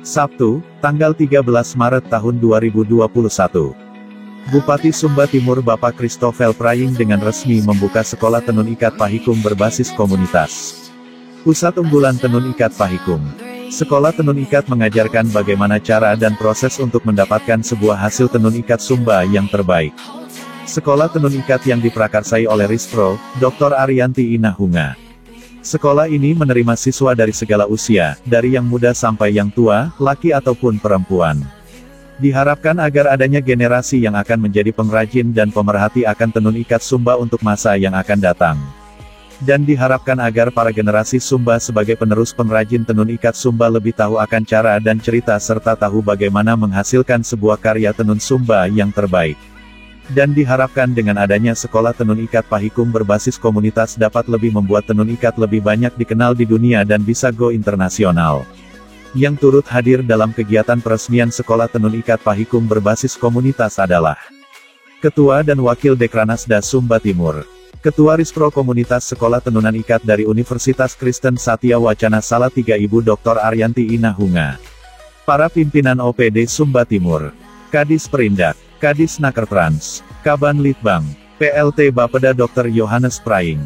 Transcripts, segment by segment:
Sabtu, tanggal 13 Maret tahun 2021. Bupati Sumba Timur Bapak Christopher Praying dengan resmi membuka Sekolah Tenun Ikat Pahikum berbasis komunitas. Pusat unggulan Tenun Ikat Pahikum. Sekolah Tenun Ikat mengajarkan bagaimana cara dan proses untuk mendapatkan sebuah hasil tenun ikat Sumba yang terbaik. Sekolah Tenun Ikat yang diprakarsai oleh Rispro, Dr. Arianti Inahunga. Sekolah ini menerima siswa dari segala usia, dari yang muda sampai yang tua, laki ataupun perempuan. Diharapkan agar adanya generasi yang akan menjadi pengrajin dan pemerhati akan tenun ikat Sumba untuk masa yang akan datang. Dan diharapkan agar para generasi Sumba sebagai penerus pengrajin tenun ikat Sumba lebih tahu akan cara dan cerita serta tahu bagaimana menghasilkan sebuah karya tenun Sumba yang terbaik. Dan diharapkan dengan adanya Sekolah Tenun Ikat Pahikum berbasis komunitas dapat lebih membuat tenun ikat lebih banyak dikenal di dunia dan bisa go internasional. Yang turut hadir dalam kegiatan peresmian Sekolah Tenun Ikat Pahikum berbasis komunitas adalah Ketua dan Wakil Dekranasda Sumba Timur, Ketua Rispro Komunitas Sekolah Tenunan Ikat dari Universitas Kristen Satya Wacana Salatiga Ibu Dr. Arianti Inahunga, para pimpinan OPD Sumba Timur, Kadis Perindak, Kadis Nakertrans, Kaban Litbang, PLT Bapeda Dr. Yohanes Praying,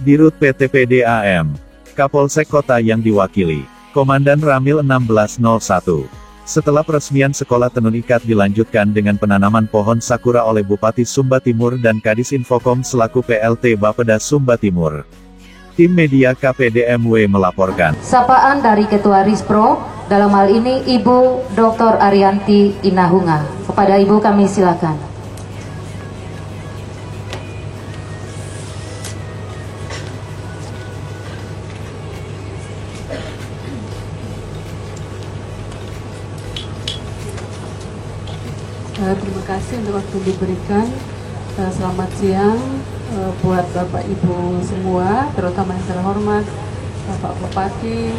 Dirut PT PDAM, Kapolsek Kota yang diwakili, Komandan Ramil 1601. Setelah peresmian Sekolah Tenun Ikat dilanjutkan dengan penanaman pohon sakura oleh Bupati Sumba Timur dan Kadis Infokom selaku PLT Bapeda Sumba Timur. Tim media KPDMW melaporkan. Sapaan dari Ketua Rispro, dalam hal ini Ibu Dr. Arianti Inahunga. Kepada Ibu kami silakan. Terima kasih untuk waktu diberikan. Selamat siang buat Bapak Ibu semua, terutama yang terhormat Bapak Bupati,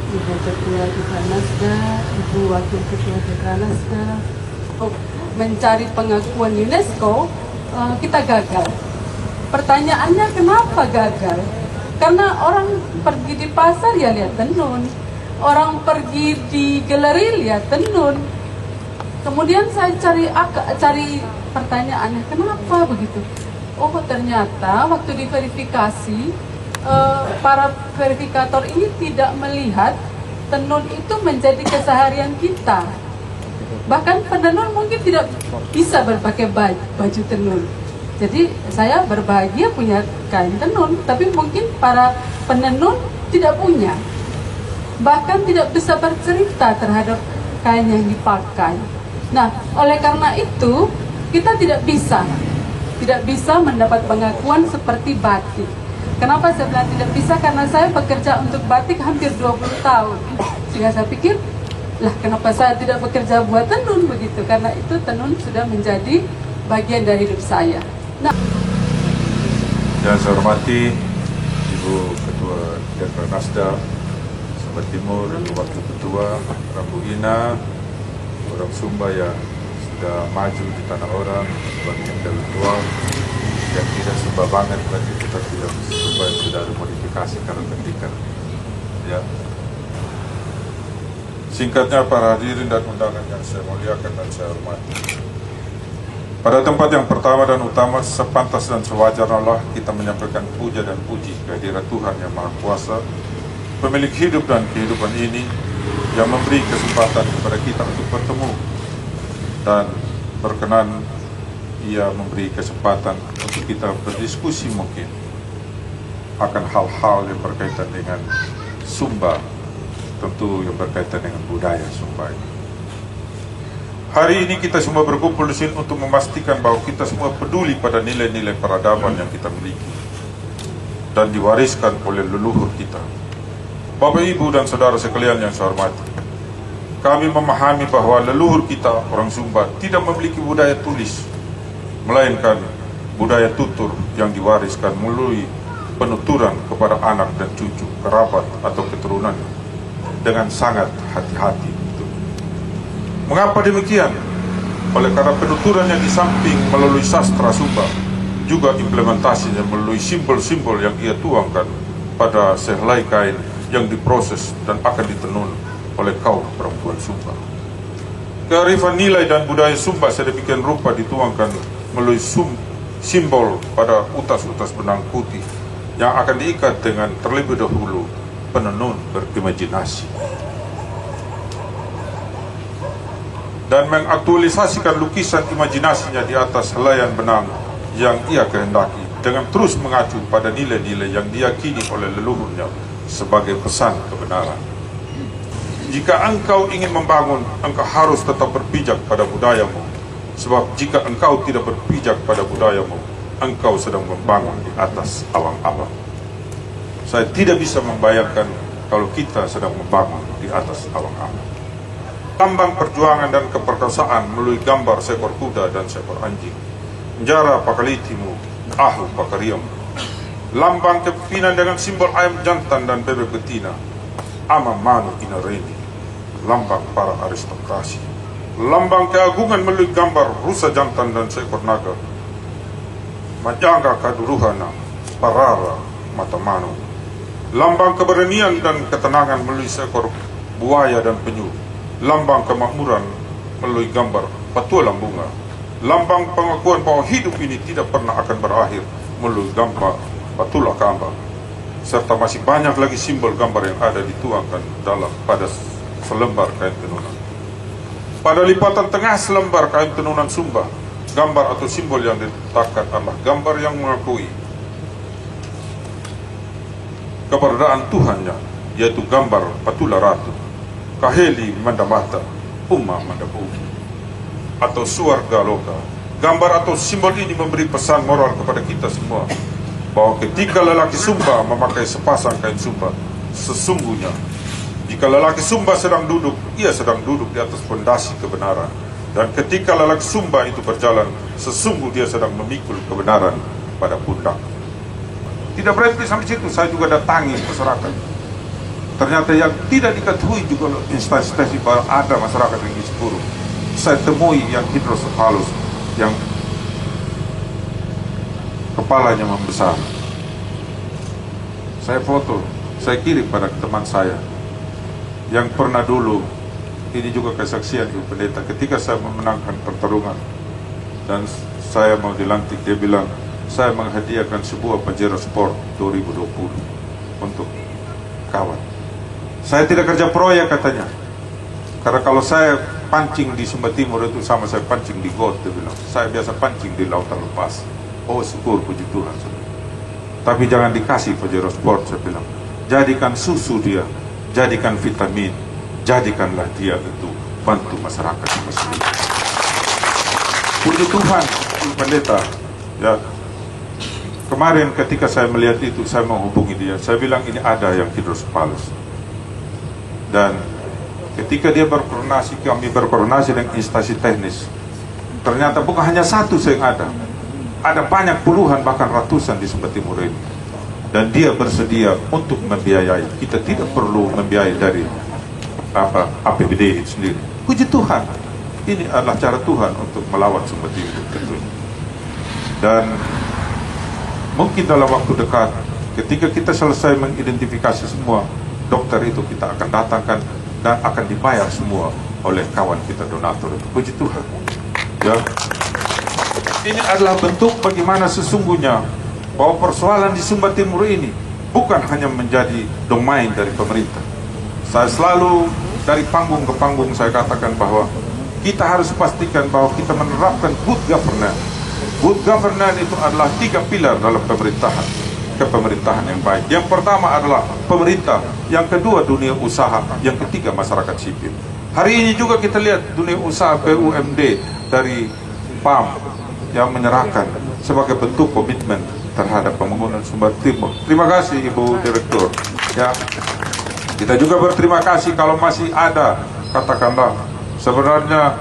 Ibu Ketua Dekranasda, Ibu Wakil Ketua Dekranasda. Mencari pengakuan UNESCO, kita gagal. Pertanyaannya kenapa gagal? Karena orang pergi di pasar ya lihat tenun, orang pergi di galeri lihat tenun. Kemudian saya cari pertanyaannya, kenapa begitu? Oh ternyata waktu diverifikasi, para verifikator ini tidak melihat tenun itu menjadi keseharian kita. Bahkan penenun mungkin tidak bisa berpakai baju tenun. Jadi saya berbahagia punya kain tenun, tapi mungkin para penenun tidak punya. Bahkan tidak bisa bercerita terhadap kain yang dipakai. Nah, oleh karena itu, kita tidak bisa mendapat pengakuan seperti batik. Kenapa saya bilang tidak bisa? Karena saya bekerja untuk batik hampir 20 tahun. Sehingga saya pikir, lah kenapa saya tidak bekerja buat tenun begitu? Karena itu tenun sudah menjadi bagian dari hidup saya. Nah, yang saya hormati Ibu Ketua Dekranasda Sumba Timur, Ibu Wakil Ketua, Rambu Ina, orang Sumba yang sudah maju di tanah orang sebagai intelektual yang tidak Sumba banget, berarti kita tidak Sumba yang sudah ada modifikasi karakteristika. Ya. Singkatnya para hadirin dan undangan yang saya muliakan dan saya hormati. Pada tempat yang pertama dan utama, sepantas dan sewajarnya kita menyampaikan puja dan puji kehadirat Tuhan yang Maha Kuasa, pemilik hidup dan kehidupan ini, yang memberi kesempatan kepada kita untuk bertemu dan berkenan ia memberi kesempatan untuk kita berdiskusi mungkin akan hal-hal yang berkaitan dengan Sumba, tentu yang berkaitan dengan budaya Sumba ini. Hari ini kita semua berkumpul di sini untuk memastikan bahwa kita semua peduli pada nilai-nilai peradaban yang kita miliki dan diwariskan oleh leluhur kita. Bapak, Ibu, dan saudara sekalian yang saya hormati, kami memahami bahwa leluhur kita, orang Sumba, tidak memiliki budaya tulis, melainkan budaya tutur yang diwariskan melalui penuturan kepada anak dan cucu, kerabat, atau keturunannya, dengan sangat hati-hati. Mengapa demikian? Oleh karena penuturannya di samping melalui sastra Sumba, juga implementasinya melalui simbol-simbol yang ia tuangkan pada sehelai kain yang diproses dan akan ditenun oleh kaum perempuan Sumba. Kearifan nilai dan budaya Sumba sedemikian rupa dituangkan melalui simbol pada utas-utas benang putih yang akan diikat dengan terlebih dahulu penenun berimajinasi dan mengaktualisasikan lukisan imajinasinya di atas helaian benang yang ia kehendaki dengan terus mengacu pada nilai-nilai yang diyakini oleh leluhurnya sebagai pesan kebenaran. Jika engkau ingin membangun, engkau harus tetap berpijak pada budayamu, sebab jika engkau tidak berpijak pada budayamu, engkau sedang membangun di atas awang-awang. Saya tidak bisa membayangkan kalau kita sedang membangun di atas awang-awang. Lambang perjuangan dan keperkasaan melalui gambar seekor kuda dan seekor anjing. Njara pakalitimu, ahu pakariam. Lambang kepimpinan dengan simbol ayam jantan dan bebek betina. Ama manu inareni. Lambang para aristokrasi. Lambang keagungan melalui gambar rusa jantan dan seekor naga. Majanga kaduruhana, parara matamano. Lambang keberanian dan ketenangan melalui seekor buaya dan penyu. Lambang kemakmuran melalui gambar patualang bunga. Lambang pengakuan bahwa hidup ini tidak pernah akan berakhir melalui gambar patulah kambang. Serta masih banyak lagi simbol gambar yang ada dituangkan dalam pada selembar kain tenunan. Pada lipatan tengah selembar kain tenunan Sumba, gambar atau simbol yang diletakkan adalah gambar yang mengakui keberadaan Tuhannya, yaitu gambar Patula Ratu, Kaheli Mandamata, Uma Mandabuki, atau Suarga Loka. Gambar atau simbol ini memberi pesan moral kepada kita semua, bahwa ketika lelaki Sumba memakai sepasang kain Sumba, sesungguhnya jika lelaki Sumba sedang duduk, ia sedang duduk di atas fondasi kebenaran. Dan ketika lelaki Sumba itu berjalan, sesungguh dia sedang memikul kebenaran pada pundak. Tidak berhenti sampai situ, saya juga datangi masyarakat. Ternyata yang tidak diketahui juga instansi bahwa ada masyarakat yang di Sepuru. Saya temui yang hidrosephalus, yang kepalanya membesar. Saya foto, saya kirim pada teman saya yang pernah dulu, ini juga kesaksian Ibu Pendeta, ketika saya memenangkan pertarungan dan saya mau dilantik, dia bilang, saya menghadiahkan sebuah Pajero Sport 2020 untuk kawan. Saya tidak kerja proyek katanya, karena kalau saya pancing di Sumba Timur itu sama saya pancing di got, dia bilang. Saya biasa pancing di lautan lepas. Oh syukur, puji Tuhan. Tapi jangan dikasih Pajero Sport, saya bilang. Jadikan susu dia, jadikan vitamin, jadikanlah dia itu bantu masyarakat muslim. Puji Tuhan, Ibu Pendeta. Ya, kemarin ketika saya melihat itu, saya menghubungi dia. Saya bilang ini ada yang hidrosephalus. Dan ketika dia berkoordinasi, kami berkoordinasi dengan instansi teknis. Ternyata bukan hanya satu yang ada. Ada banyak puluhan bahkan ratusan di Sumba Timur ini. Dan dia bersedia untuk membiayai. Kita tidak perlu membiayai dari APBD itu sendiri. Puji Tuhan, ini adalah cara Tuhan untuk melawat Sumba Timur tentunya. Dan mungkin dalam waktu dekat, ketika kita selesai mengidentifikasi semua dokter itu, kita akan datangkan dan akan dibayar semua oleh kawan kita donatur itu. Puji Tuhan. Ya. Ini adalah bentuk bagaimana sesungguhnya bahwa persoalan di Sumba Timur ini bukan hanya menjadi domain dari pemerintah. Saya selalu dari panggung ke panggung saya katakan bahwa kita harus pastikan bahwa kita menerapkan good governance. Good governance itu adalah 3 pilar dalam pemerintahan, kepemerintahan yang baik. Yang pertama adalah pemerintah, yang kedua dunia usaha, yang ketiga masyarakat sipil. Hari ini juga kita lihat dunia usaha BUMD dari PAM yang menyerahkan sebagai bentuk komitmen terhadap pembangunan Sumba Timur. Terima kasih Ibu Direktur. Ya, kita juga berterima kasih kalau masih ada, katakanlah sebenarnya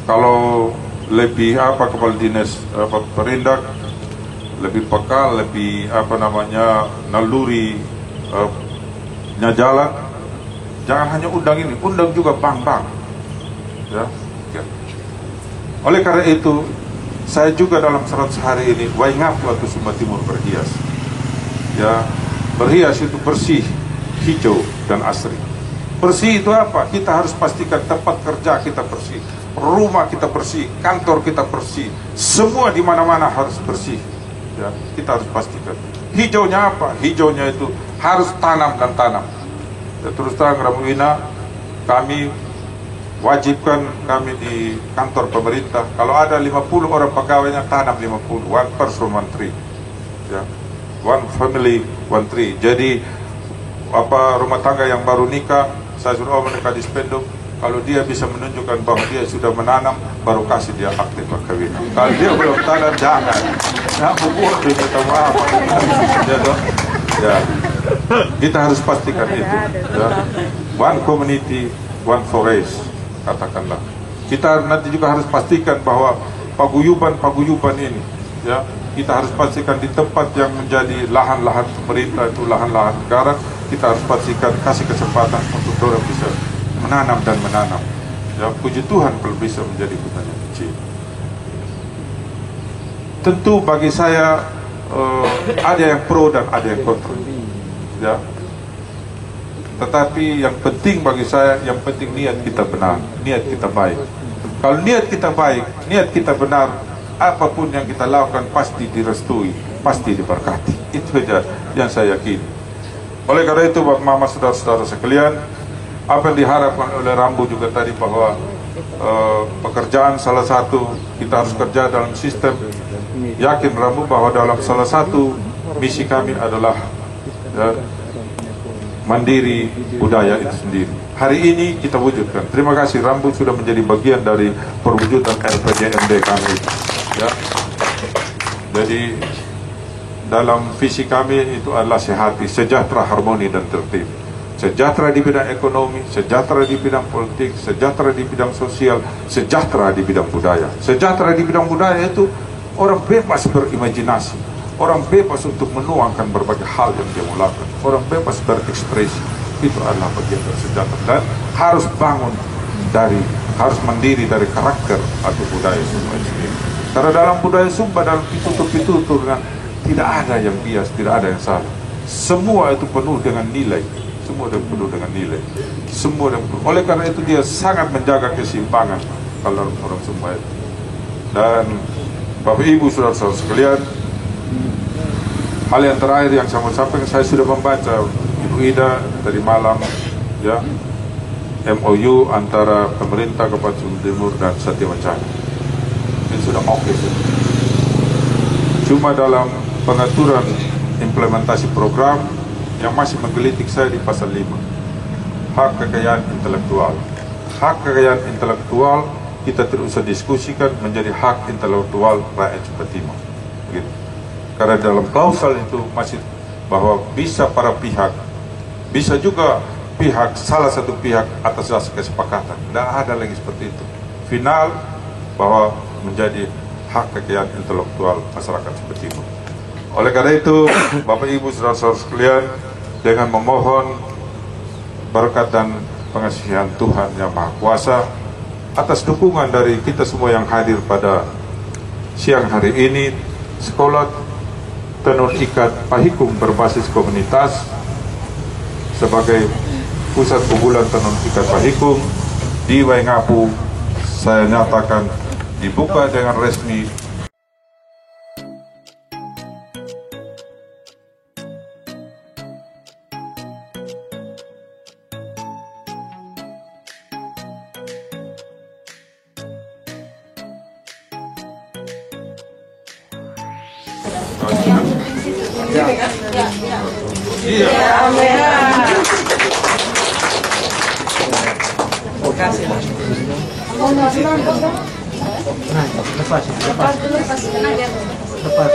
kalau lebih kepala dinas perindak lebih peka, lebih naluri jalan, jangan hanya undang ini, undang juga bank-bank. Ya. Oleh karena itu, saya juga dalam 100 hari ini waingap waktu Sumba Timur berhias. Ya, berhias itu bersih, hijau dan asri. Bersih itu apa? Kita harus pastikan tempat kerja kita bersih, rumah kita bersih, kantor kita bersih, semua di mana-mana harus bersih. Ya, kita harus pastikan. Hijaunya apa? Hijaunya itu harus tanam dan tanam. Ya, terus terang Ramuina, kami wajibkan kami di kantor pemerintah, kalau ada 50 orang pegawainya, tanam 50, one person one tree. Ya, one family one tree. Jadi rumah tangga yang baru nikah, saya suruh mereka di spenduk, kalau dia bisa menunjukkan bahwa dia sudah menanam, baru kasih dia akte perkawinan. Kalau dia belum tanam, jangan. Nah, buat dia minta maaf. Ya, kita harus pastikan itu. Ya. One community, one forest, katakanlah. Kita nanti juga harus pastikan bahwa paguyuban ini, ya, kita harus pastikan di tempat yang menjadi lahan-lahan pemerintah itu lahan-lahan negara, kita harus pastikan kasih kesempatan untuk orang bisa menanam dan menanam. Ya, puji Tuhan kalau bisa menjadi hutan yang kecil. Tentu bagi saya ada yang pro dan ada yang kontra. Ya. Tetapi yang penting bagi saya, yang penting niat kita benar, niat kita baik. Kalau niat kita baik, niat kita benar, apapun yang kita lakukan pasti direstui, pasti diberkati. Itu saja yang saya yakini. Oleh karena itu, Bapak Mama, saudara-saudara sekalian, apa yang diharapkan oleh Rambu juga tadi bahwa pekerjaan salah satu kita harus kerja dalam sistem. Yakin Rambu bahwa dalam salah satu misi kami adalah mandiri budaya itu sendiri. Hari ini kita wujudkan. Terima kasih Rambu sudah menjadi bagian dari perwujudan RPJMD kami. Ya. Jadi dalam visi kami itu adalah sehati, sejahtera, harmoni dan tertib. Sejahtera di bidang ekonomi, sejahtera di bidang politik, sejahtera di bidang sosial, sejahtera di bidang budaya. Sejahtera di bidang budaya itu orang bebas berimajinasi, orang bebas untuk menuangkan berbagai hal yang dia mau lakukan, orang bebas berekspresi. Itu adalah bagian dari sejahtera dan harus harus mandiri dari karakter atau budaya Sumba sendiri. Karena dalam budaya Sumba, dalam pitutur tidak ada yang bias, tidak ada yang salah. Semua itu penuh dengan nilai. Semua itu penuh dengan nilai. Semua yang penuh. Oleh karena itu dia sangat menjaga keseimbangan kalau orang Sumba itu. Dan Bapak Ibu saudara-saudara sekalian, hal yang terakhir yang saya mau sampaikan, saya sudah membaca Ibu Ida tadi malam, ya, MOU antara pemerintah Kabupaten Sumba Timur dan Satya Wacana. Ini sudah oke. Cuma dalam pengaturan implementasi program yang masih menggelitik saya di pasal 5, hak kekayaan intelektual. Hak kekayaan intelektual kita tidak usah diskusikan, menjadi hak intelektual rakyat Sumba Timur. Begitu. Karena dalam klausal itu masih bahwa bisa para pihak, bisa juga salah satu pihak atas dasar kesepakatan. Tidak ada lagi seperti itu. Final bahwa menjadi hak kekayaan intelektual masyarakat Sumba Timur. Oleh karena itu, Bapak Ibu saudara-saudara sekalian, dengan memohon berkat dan pengasihan Tuhan Yang Maha Kuasa atas dukungan dari kita semua yang hadir pada siang hari ini, Sekolah Tenun Ikat Pahikum berbasis komunitas sebagai pusat unggulan tenun ikat Pahikum di Waingapu, saya nyatakan dibuka dengan resmi. Lepas.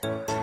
Tuhan.